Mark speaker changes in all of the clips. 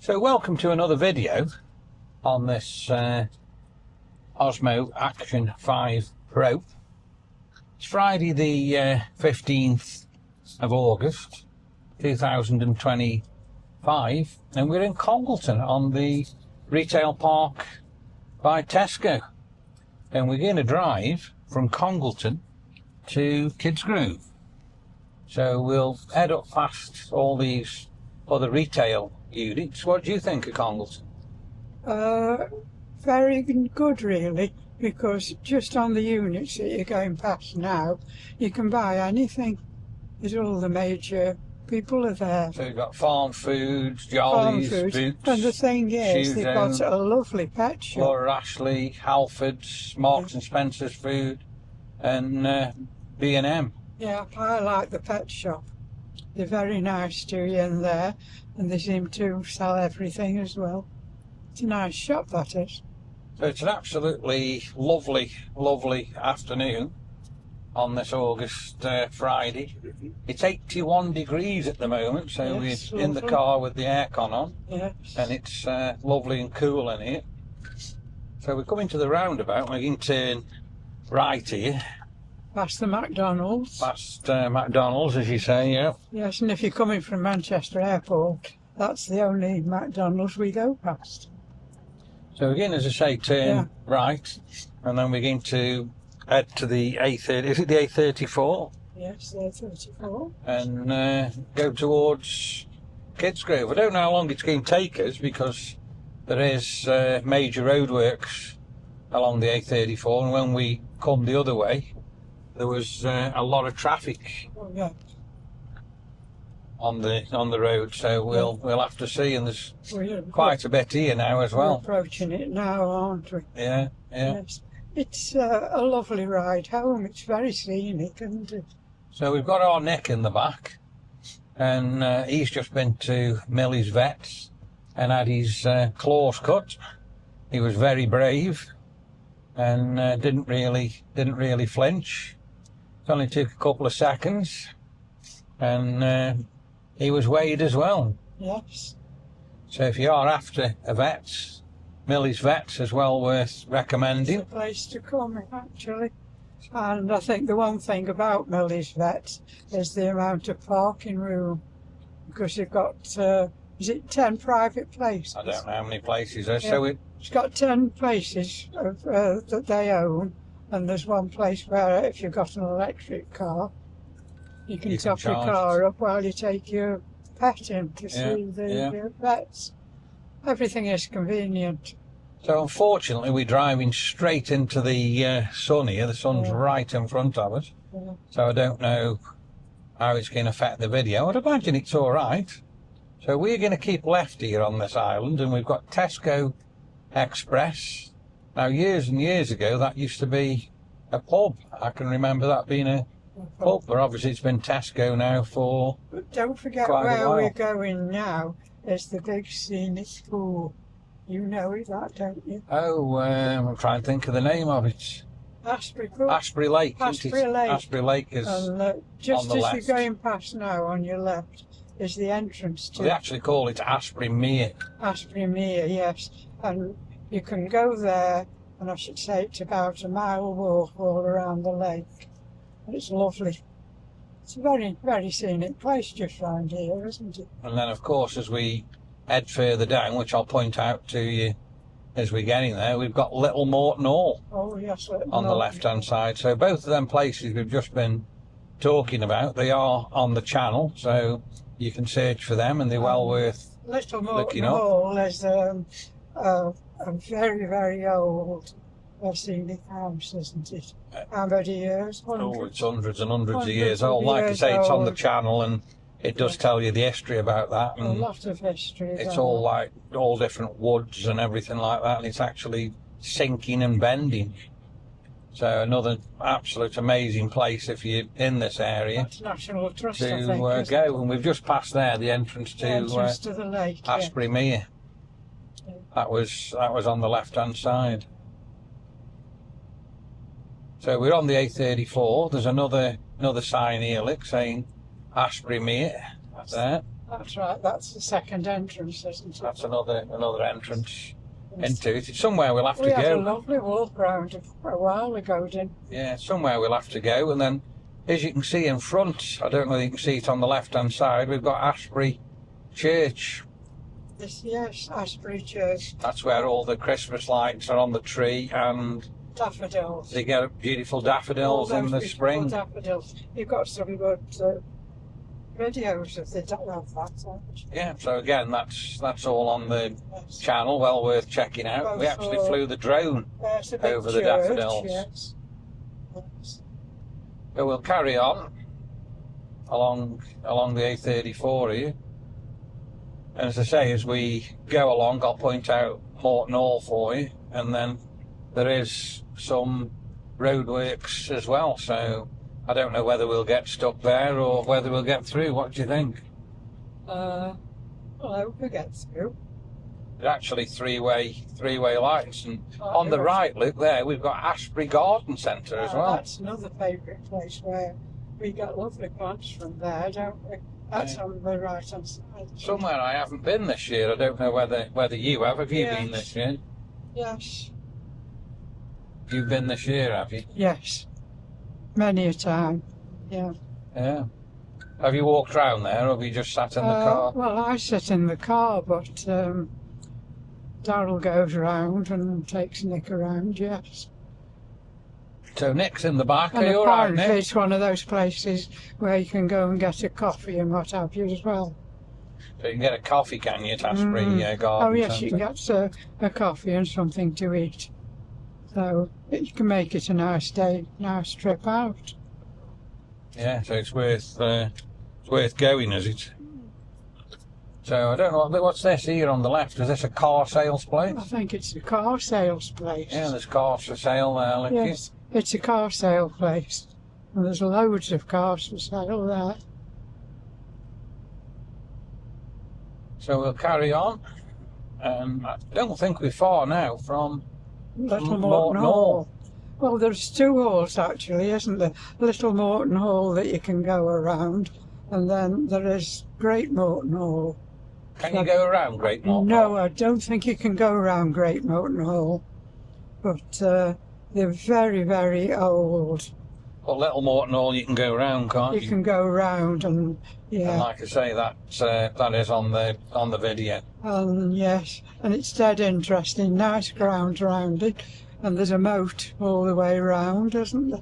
Speaker 1: So welcome to another video on this Osmo Action 5 Pro. It's Friday the 15th of August 2025 and we're in Congleton on the retail park by Tesco, and we're going to drive from Congleton to Kidsgrove. So we'll head up past all these other retail units. What do you think of Congleton?
Speaker 2: Very good really, because just on the units that you're going past now, you can buy anything. There's all the major people are there.
Speaker 1: So you've got farm foods, Jollies, Boots,
Speaker 2: and the thing is, they've got a lovely pet shop.
Speaker 1: Laura Ashley, Halford's, Marks and Spencer's food, and B&M.
Speaker 2: Yeah, I like the pet shop. They're very nice to you in there, and they seem to sell everything as well. It's a nice shop, that is.
Speaker 1: So it's an absolutely lovely, lovely afternoon on this August Friday. It's 81 degrees at the moment, so
Speaker 2: yes,
Speaker 1: we're in the car with the aircon on.
Speaker 2: Yes.
Speaker 1: And it's lovely and cool in here. So we're coming to the roundabout. We're going to turn right here.
Speaker 2: Past the McDonald's.
Speaker 1: Past McDonald's, as you say, yeah.
Speaker 2: Yes, and if you're coming from Manchester Airport, that's the only McDonald's we go past.
Speaker 1: So again, as I say, turn right, and then we're going to head to the A30. Is it the A34?
Speaker 2: Yes, the A34.
Speaker 1: And go towards Kidsgrove. I don't know how long it's going to take us, because there is major roadworks along the A34, and when we come the other way, there was a lot of traffic on the road, so we'll have to see. And there's quite a bit here now as well.
Speaker 2: We're approaching it now, aren't we?
Speaker 1: Yeah.
Speaker 2: Yes. It's a lovely ride home. It's very scenic, isn't it?
Speaker 1: So we've got our Nick in the back, and he's just been to Millie's Vets and had his claws cut. He was very brave and didn't really flinch. It only took a couple of seconds, and he was weighed as well.
Speaker 2: Yes.
Speaker 1: So if you are after a vet, Millie's Vets is well worth recommending.
Speaker 2: It's a place to come, actually. And I think the one thing about Millie's Vets is the amount of parking room, because you've got, is it 10 private places?
Speaker 1: I don't know how many places there.
Speaker 2: Yeah.
Speaker 1: So
Speaker 2: it's got 10 places that they own, and there's one place where if you've got an electric car, you can top your car up while you take your pet in to see the vets. Everything is convenient.
Speaker 1: So unfortunately we're driving straight into the sun here. The sun's right in front of us.
Speaker 2: Yeah.
Speaker 1: So I don't know how it's going to affect the video. I'd imagine it's all right. So we're going to keep left here on this island, and we've got Tesco Express. Now years and years ago that used to be a pub. I can remember that being a pub, but obviously it's been Tesco now for
Speaker 2: But don't forget where we're going now is the big scenic pool. You know that, don't you?
Speaker 1: Oh, I'm trying to think of the name of it.
Speaker 2: Asprey
Speaker 1: Lake.
Speaker 2: Asprey Lake.
Speaker 1: Asprey Lake is
Speaker 2: just
Speaker 1: on the
Speaker 2: as
Speaker 1: left.
Speaker 2: you're going past now, on your left, is the entrance to...
Speaker 1: They actually call it Asprey Mere.
Speaker 2: Asprey Mere, yes. And you can go there, and I should say it's about a mile walk all around the lake. It's lovely. It's a very, very scenic place just round here, isn't it?
Speaker 1: And then, of course, as we head further down, which I'll point out to you as we're getting there, we've got Little Morton Hall.
Speaker 2: Oh, yes,
Speaker 1: on the left-hand side. So both of them places we've just been talking about, they are on the channel, so you can search for them, and they're well worth
Speaker 2: Little
Speaker 1: looking
Speaker 2: Morton
Speaker 1: up.
Speaker 2: Hall is a very, very old scenic house, isn't it? How many years?
Speaker 1: Oh, it's hundreds and hundreds of years old. Like I say, it's on the channel, and it does tell you the history about that. And
Speaker 2: a lot of history.
Speaker 1: It's all like all different woods and everything like that, and it's actually sinking and bending. So another absolute amazing place if you're in this area.
Speaker 2: That's National Trust,
Speaker 1: to
Speaker 2: I think,
Speaker 1: go. And we've just passed there, the entrance to
Speaker 2: the lake.
Speaker 1: Asprey Mere.
Speaker 2: Yeah.
Speaker 1: That was on the left-hand side. So we're on the A34. There's another sign here, look, saying Asprey Mere. That's there.
Speaker 2: That's right, that's the second entrance, isn't it?
Speaker 1: That's another entrance into it. It's somewhere we'll have to
Speaker 2: We had a
Speaker 1: go.
Speaker 2: lovely walk round a while ago, didn't we?
Speaker 1: Yeah, somewhere we'll have to go. And then, as you can see in front, I don't know if you can see it on the left-hand side, we've got Ashbury Church.
Speaker 2: Yes, Ashbury Church.
Speaker 1: That's where all the Christmas lights are on the tree, and
Speaker 2: Daffodils.
Speaker 1: they get beautiful daffodils in the spring.
Speaker 2: Daffodils. You've got some good videos of that, haven't you?
Speaker 1: Yeah, so again, that's all on the channel, well worth checking out.
Speaker 2: Both
Speaker 1: We actually
Speaker 2: for-
Speaker 1: flew the drone
Speaker 2: There's a big
Speaker 1: over the
Speaker 2: church,
Speaker 1: daffodils.
Speaker 2: yes.
Speaker 1: So we'll carry on along the A34 here. And as I say, as we go along, I'll point out Morton Hall for you, and then there is some roadworks as well, so I don't know whether we'll get stuck there or whether we'll get through. What do you think?
Speaker 2: Well, I hope we get through.
Speaker 1: There's actually three-way lights, and
Speaker 2: Oh,
Speaker 1: on the
Speaker 2: yes.
Speaker 1: right, look there, we've got Ashbury Garden Centre as well.
Speaker 2: That's another favourite place where we get lovely plants from there, don't we? That's on the right hand side.
Speaker 1: Somewhere I haven't been this year. I don't know whether you have. Have you
Speaker 2: Yes.
Speaker 1: been this year?
Speaker 2: Yes,
Speaker 1: You've been this year, have you?
Speaker 2: yes. Many a time, yeah.
Speaker 1: Yeah. Have you walked round there, or have you just sat in the car?
Speaker 2: Well, I sit in the car, but Darryl goes round and takes Nick around, yes.
Speaker 1: So Nick's in the back.
Speaker 2: And
Speaker 1: Are you all right,
Speaker 2: apparently
Speaker 1: Nick?
Speaker 2: it's one of those places where you can go and get a coffee and what have you as well.
Speaker 1: So you can get a coffee, can you, at Ashbury Garden
Speaker 2: Oh yes, you
Speaker 1: Centre?
Speaker 2: can get a coffee and something to eat. So you can make it a nice day, nice trip out.
Speaker 1: Yeah, so it's worth going, is it? So I don't know, what's this here on the left? Is this a car sales place?
Speaker 2: I think it's a car sales place.
Speaker 1: Yeah, there's cars for sale there, look.
Speaker 2: Yes, it's a car sale place. And there's loads of cars for sale there.
Speaker 1: So we'll carry on. I don't think we're far now from
Speaker 2: Little
Speaker 1: Morton
Speaker 2: Morton
Speaker 1: Hall.
Speaker 2: Hall. Well, there's two halls actually, isn't there? Little Morton Hall that you can go around, and then there is Great Morton Hall.
Speaker 1: Can you go around Great Morton
Speaker 2: No,
Speaker 1: Hall?
Speaker 2: I don't think you can go around Great Morton Hall, but they're very, very old.
Speaker 1: Well, Little Morton Hall you can go around, can't you?
Speaker 2: You can go round and
Speaker 1: And
Speaker 2: yeah,
Speaker 1: like I say, that is on the video.
Speaker 2: and yes, and it's dead interesting. Nice ground around it, and there's a moat all the way round, isn't there?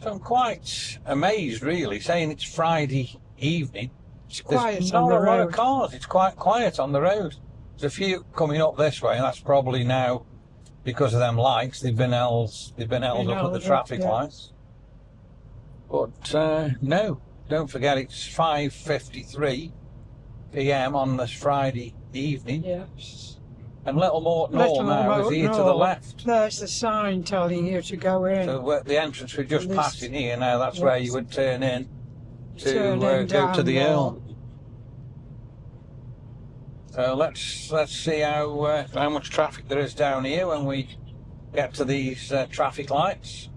Speaker 1: So I'm quite amazed, really, saying it's Friday evening.
Speaker 2: It's quiet
Speaker 1: There's
Speaker 2: on
Speaker 1: not
Speaker 2: the
Speaker 1: a lot of
Speaker 2: road.
Speaker 1: cars. It's quite quiet on the road. There's a few coming up this way, and that's probably now because of them lights. They've been held up at the
Speaker 2: held up,
Speaker 1: traffic
Speaker 2: yeah.
Speaker 1: lights. But no, don't forget it's 5:53 p.m. on this Friday evening,
Speaker 2: Yes.
Speaker 1: and Little Morton Hall now is here to the left.
Speaker 2: There's the sign telling you to go in.
Speaker 1: So the entrance we're just
Speaker 2: This-
Speaker 1: passing here now, that's where you would turn in to
Speaker 2: Turn in
Speaker 1: go
Speaker 2: down
Speaker 1: to the
Speaker 2: there.
Speaker 1: hill. So let's see how much traffic there is down here when we get to these traffic lights.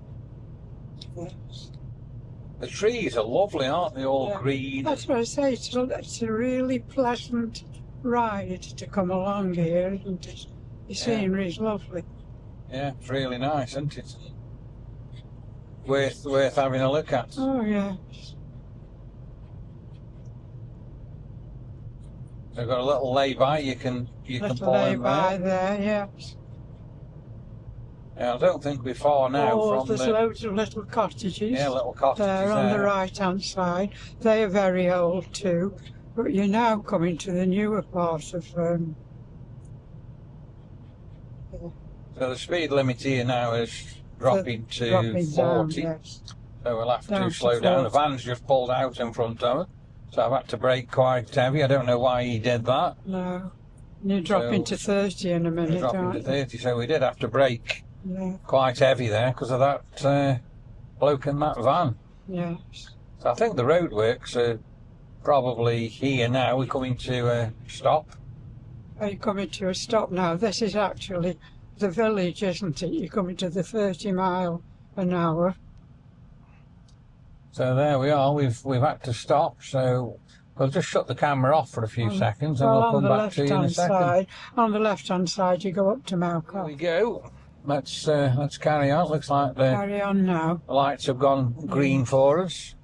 Speaker 2: Yes.
Speaker 1: The trees are lovely, aren't they? All
Speaker 2: Yeah.
Speaker 1: green.
Speaker 2: That's what I say. It's a really pleasant ride to come along here, isn't it? The scenery's lovely.
Speaker 1: Yeah, it's really nice, isn't it? Worth having a look at.
Speaker 2: Oh yes.
Speaker 1: They've got a little lay-by you can
Speaker 2: Little
Speaker 1: pull in
Speaker 2: lay-by
Speaker 1: there.
Speaker 2: there, yes.
Speaker 1: Yeah, I don't think we're far now
Speaker 2: Oh,
Speaker 1: from
Speaker 2: there's
Speaker 1: the
Speaker 2: loads of little cottages.
Speaker 1: little cottages
Speaker 2: There on the
Speaker 1: there.
Speaker 2: right hand side. They are very old too, but you're now coming to the newer part of
Speaker 1: So the speed limit here now is dropping to
Speaker 2: dropping
Speaker 1: 40.
Speaker 2: down, yes.
Speaker 1: So we'll have
Speaker 2: Down
Speaker 1: to
Speaker 2: to
Speaker 1: slow down. The
Speaker 2: 40.
Speaker 1: van's just pulled out in front of us, so I've had to brake quite heavy. I don't know why he did that.
Speaker 2: No. And you drop
Speaker 1: So-
Speaker 2: into 30 in a minute,
Speaker 1: Dropping
Speaker 2: aren't
Speaker 1: to
Speaker 2: you?
Speaker 1: 30, so we did have to brake
Speaker 2: Yeah,
Speaker 1: quite heavy there because of that bloke in that van.
Speaker 2: yes.
Speaker 1: So I think the roadworks are probably here now. We're coming to a stop.
Speaker 2: Are you coming to a stop now? This is actually the village, isn't it? You're coming to the 30 mile an hour.
Speaker 1: So there we are. We've had to stop. So We'll just shut the camera off for a few seconds and
Speaker 2: well,
Speaker 1: we'll come back to you in a second.
Speaker 2: On the left-hand side, you go up to Malcolm.
Speaker 1: Here we go. Let's carry on. Looks like
Speaker 2: Carry on now.
Speaker 1: the lights have gone green for us.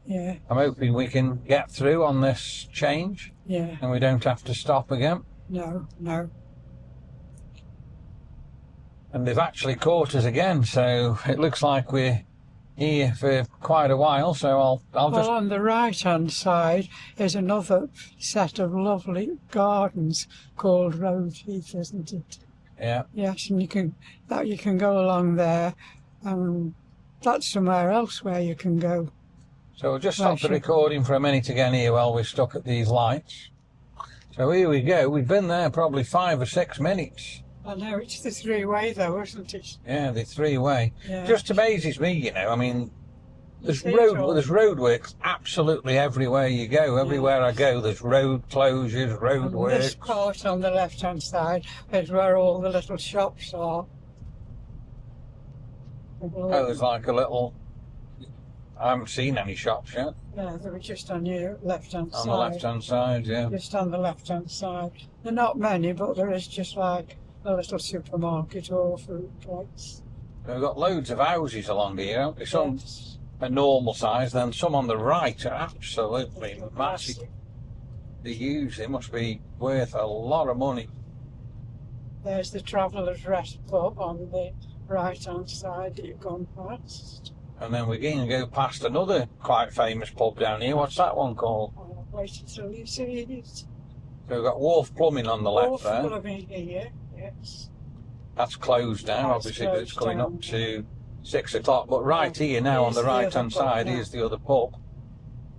Speaker 2: Yeah.
Speaker 1: I'm hoping we can get through on this change.
Speaker 2: Yeah.
Speaker 1: And we don't have to stop again.
Speaker 2: No, no.
Speaker 1: And they've actually caught us again, so it looks like we're here for quite a while. So I'll just.
Speaker 2: Well, on the right-hand side is another set of lovely gardens called Road Heath, isn't it?
Speaker 1: Yeah.
Speaker 2: Yes, and you can go along there, and that's somewhere else where you can go.
Speaker 1: So we'll just stop the recording for a minute again here while we're stuck at these lights. So here we go. We've been there probably 5 or 6 minutes.
Speaker 2: I know, it's the three-way though, isn't it?
Speaker 1: Yeah, the three-way.
Speaker 2: Yeah.
Speaker 1: Just amazes me, you know. I mean, there's roadworks absolutely everywhere you go. Everywhere I go, there's road closures, roadworks.
Speaker 2: This part on the left-hand side is where all the little shops are.
Speaker 1: Oh, there's like a little. I haven't seen any shops yet.
Speaker 2: No, they were just on your left-hand side.
Speaker 1: On the left-hand side, yeah.
Speaker 2: Just on the left-hand side. There are not many, but there is just like a little supermarket or fruit place.
Speaker 1: We've got loads of houses along here, haven't we? Some are normal size, then some on the right are absolutely massive. They're huge. They must be worth a lot of money.
Speaker 2: There's the Travellers' Rest pub on the right-hand side that you've gone past.
Speaker 1: And then we're going to go past another quite famous pub down here. What's that one called?
Speaker 2: Oh, wait until you see it.
Speaker 1: So we've got Wharf Plumbing on the left there.
Speaker 2: Wharf Plumbing here, yes.
Speaker 1: That's closed now, obviously, because it's coming up to 6 o'clock. But right here now on the right-hand side is the other pub.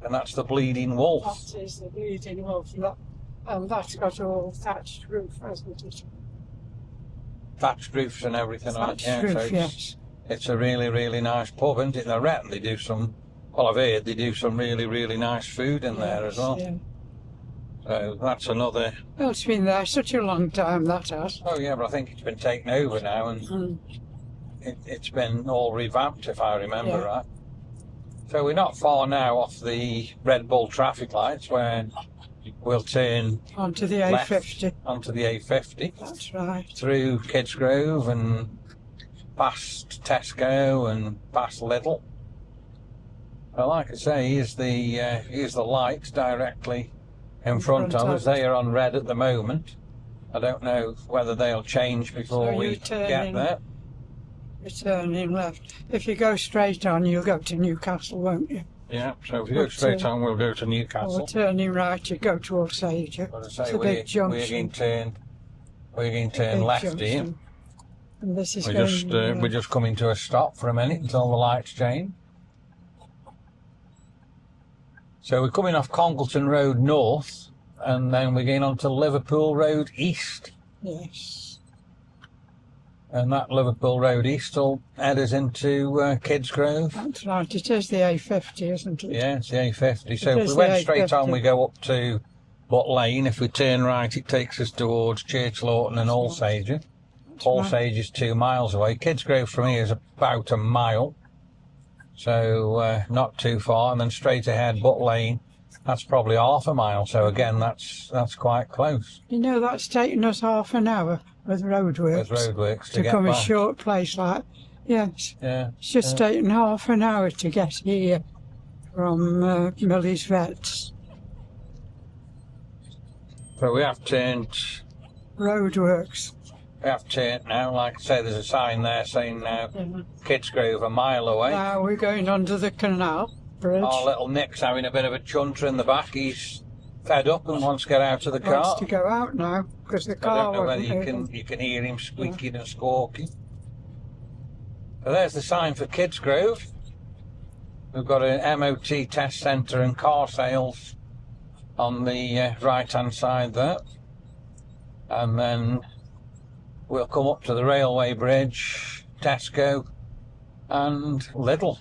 Speaker 1: And that's the Bleeding Wolf.
Speaker 2: That is the Bleeding Wolf. And that's got all thatched roof, hasn't it?
Speaker 1: Thatched roofs and everything on it.
Speaker 2: Thatched roof,
Speaker 1: So it's a really, really nice pub, isn't it? And I reckon they do some, well, I've heard they do some really, really nice food in there as well.
Speaker 2: Yeah.
Speaker 1: So that's another.
Speaker 2: Well, it's been there such a long time, that has.
Speaker 1: Oh yeah, but I think it's been taken over now, and it's been all revamped, if I remember right. So we're not far now off the Red Bull traffic lights, where we'll turn
Speaker 2: onto the A50.
Speaker 1: Onto the A50.
Speaker 2: That's right.
Speaker 1: Through Kidsgrove and past Tesco and past Lidl. Well, like I say, here's the light directly in front of us. They are on red at the moment. I don't know whether they'll change before we get there.
Speaker 2: You're turning left. If you go straight on, you'll go to Newcastle, won't you?
Speaker 1: Yeah, so if you go straight on, we'll go to Newcastle.
Speaker 2: Or turning right, you go towards Sager.
Speaker 1: It's a big junction. We're going to turn left here.
Speaker 2: And this is
Speaker 1: we're just coming to a stop for a minute until the lights change. So we're coming off Congleton Road north, and then we're going on to Liverpool Road east.
Speaker 2: Yes.
Speaker 1: And that Liverpool Road east will head us into Kidsgrove.
Speaker 2: That's right, it is the A50, isn't it?
Speaker 1: Yeah, it's the A50. So if we went straight on, we go up to Butt Lane. If we turn right, it takes us towards Church Lawton and Allsage. Allsage is 2 miles away. Kidsgrove from here is about a mile. So not too far, and then straight ahead Butt Lane, that's probably half a mile. So again, that's quite close.
Speaker 2: You know, that's taken us half an hour with roadworks.
Speaker 1: With roadworks
Speaker 2: to come a short place like, yes.
Speaker 1: Yeah.
Speaker 2: It's just taken half an hour to get here from Millie's Vets.
Speaker 1: So we have turned.
Speaker 2: Roadworks.
Speaker 1: We have turned now. Like I say, there's a sign there saying now Kidsgrove a mile away.
Speaker 2: Now we're going under the canal bridge.
Speaker 1: Our little Nick's having a bit of a chunter in the back. He's fed up and wants to get out of the car.
Speaker 2: Wants to go out now because the car.
Speaker 1: I don't know whether you can hear him squeaking and squawking. So there's the sign for Kidsgrove. We've got an MOT test centre and car sales on the right-hand side there, and then we'll come up to the railway bridge, Tesco and Lidl.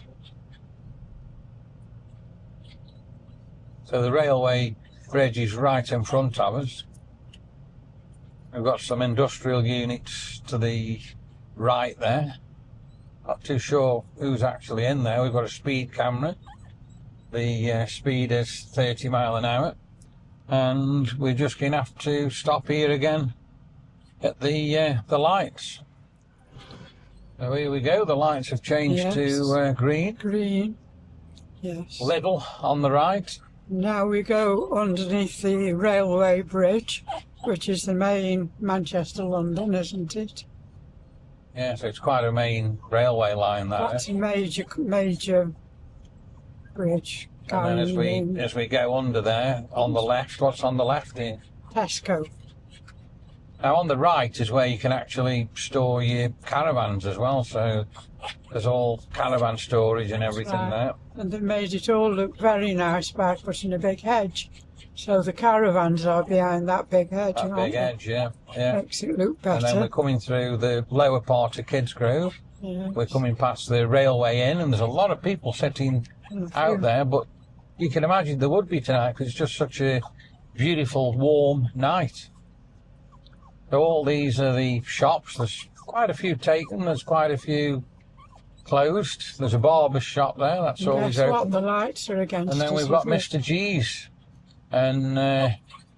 Speaker 1: So the railway bridge is right in front of us. We've got some industrial units to the right there. Not too sure who's actually in there. We've got a speed camera. The speed is 30 miles an hour. and we're just going to have to stop here again at the lights. So here we go, the lights have changed to green.
Speaker 2: Green, yes.
Speaker 1: Little on the right.
Speaker 2: Now we go underneath the railway bridge, which is the main Manchester-London, isn't it?
Speaker 1: Yeah, so it's quite a main railway line there.
Speaker 2: That's a major bridge.
Speaker 1: And then as we go under there, on the left, what's on the left here?
Speaker 2: Tesco.
Speaker 1: Now on the right is where you can actually store your caravans as well, so there's all caravan storage and everything there.
Speaker 2: And they made it all look very nice by putting a big hedge. So the caravans are behind that big hedge.
Speaker 1: That big hedge, yeah.
Speaker 2: Makes it look better.
Speaker 1: And then we're coming through the lower part of Kidsgrove.
Speaker 2: Yes.
Speaker 1: We're coming past the railway inn, and there's a lot of people sitting out there, but you can imagine there would be tonight because it's just such a beautiful, warm night. So all these are the shops. There's quite a few taken, there's quite a few closed. There's a barber's shop there, that's always open.
Speaker 2: What, the lights are against
Speaker 1: and then
Speaker 2: us,
Speaker 1: we've got Mr. G's. And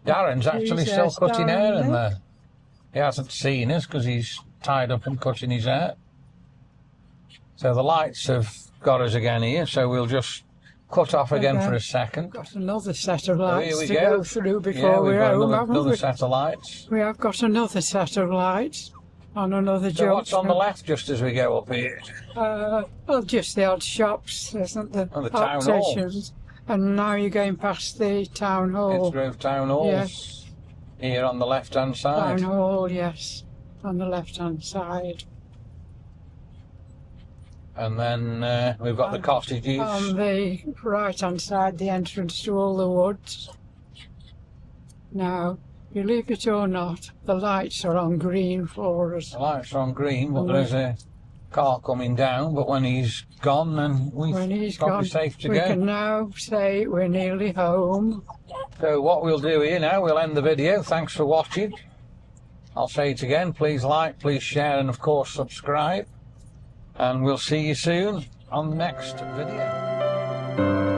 Speaker 1: Darren's actually still cutting hair in there. He hasn't seen us because he's tied up and cutting his hair. So the lights have got us again here, so we'll just cut off again for a second.
Speaker 2: Got another set of lights
Speaker 1: to
Speaker 2: go through before we're home,
Speaker 1: another set of lights.
Speaker 2: We have got another set of lights on another junction.
Speaker 1: So what's on the left just as we go up here?
Speaker 2: Well, just the odd shops, isn't there?
Speaker 1: And the town hall.
Speaker 2: And now you're going past the town hall.
Speaker 1: Kidsgrove Town Hall.
Speaker 2: Yes.
Speaker 1: Here on the left-hand side.
Speaker 2: Town hall, yes, on the left-hand side.
Speaker 1: And then we've got the cottages.
Speaker 2: On the right-hand side, the entrance to all the woods. Now, believe it or not, the lights are on green for us.
Speaker 1: The lights are on green, but there's a car coming down, but when he's gone, then we're probably safe to go.
Speaker 2: We can now say we're nearly home.
Speaker 1: So what we'll do here now, we'll end the video. Thanks for watching. I'll say it again, please like, please share, and of course subscribe. And we'll see you soon on the next video.